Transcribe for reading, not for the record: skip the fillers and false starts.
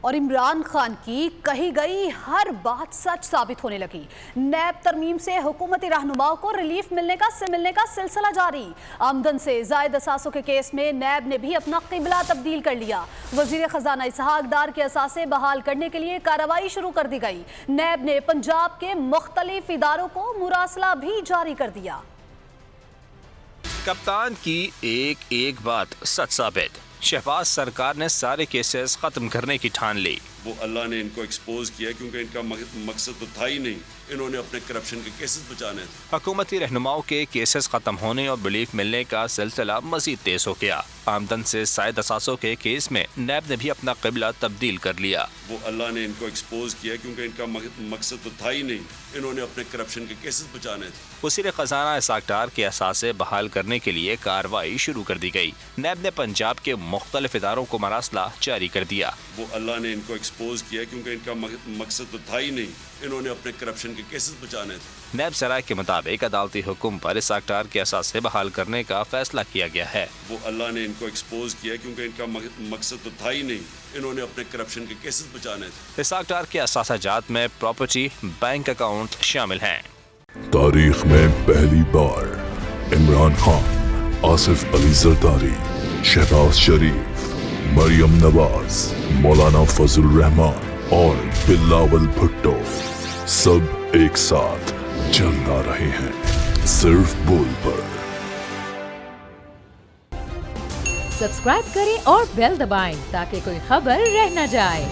اور عمران خان کی کہی گئی ہر بات سچ ثابت ہونے لگی۔ نیب ترمیم سے حکومتی رہنماؤں کو ریلیف ملنے کا سلسلہ جاری۔ آمدن سے زائد اثاثوں کے کیس میں نیب نے بھی اپنا قبلہ تبدیل کر لیا۔ وزیر خزانہ اسحاق ڈار کے اثاثے بحال کرنے کے لیے کارروائی شروع کر دی گئی۔ نیب نے پنجاب کے مختلف اداروں کو مراسلہ بھی جاری کر دیا۔ کپتان کی ایک بات سچ ثابت، شہباز سرکار نے سارے کیسز ختم کرنے کی ٹھان لی۔ وہ اللہ نے ان کو ایکسپوز کیا کیونکہ ان کا مقصد تو تھا ہی نہیں، انہوں نے اپنے کرپشن کے کیسز بچانے تھے۔ حکومتی رہنماؤں کے کیسز ختم ہونے اور ریلیف ملنے کا سلسلہ مزید تیز ہو گیا۔ آمدن سے زائد اثاثوں کے کیس میں نیب نے بھی اپنا قبلہ تبدیل کر لیا۔ وہ اللہ نے ان کو ایکسپوز کیا کیونکہ ان کا مقصد تو تھا ہی نہیں، انہوں نے اپنے کرپشن کے کیسز بچانے تھے۔ وزیر خزانہ اسحاق ڈار کے اثاثے بحال کرنے کے لیے کارروائی شروع کر دی گئی۔ نیب نے پنجاب کے مختلف اداروں کو مراسلہ جاری کر دیا۔ وہ اللہ نے ان کو ایکسپوز کیا کیونکہ ان کا مقصد تو تھا ہی نہیں، انہوں نے اپنے کرپشن کے کیسز بچانے تھے۔ نیب سرائے کے مطابق عدالتی حکم پر اسحاق ڈار کے اثاثے بحال کرنے کا فیصلہ کیا گیا ہے۔ وہ اللہ نے ان کو ایکسپوز کیا کیونکہ ان کا مقصد تو تھا ہی نہیں، انہوں نے اپنے کرپشن کے کیسز بچانے تھے۔ اسحاق ڈار کے اثاثہ جات میں پراپرٹی، بینک اکاؤنٹ شامل ہیں۔ تاریخ میں پہلی بار عمران خان، آصف علی زرداری، شہباز شریف، مریم نواز، مولانا فضل الرحمان اور بلاول بھٹو سب ایک ساتھ جلد آ رہے ہیں صرف بول پر۔ سبسکرائب کریں اور بیل دبائیں تاکہ کوئی خبر رہ نہ جائے۔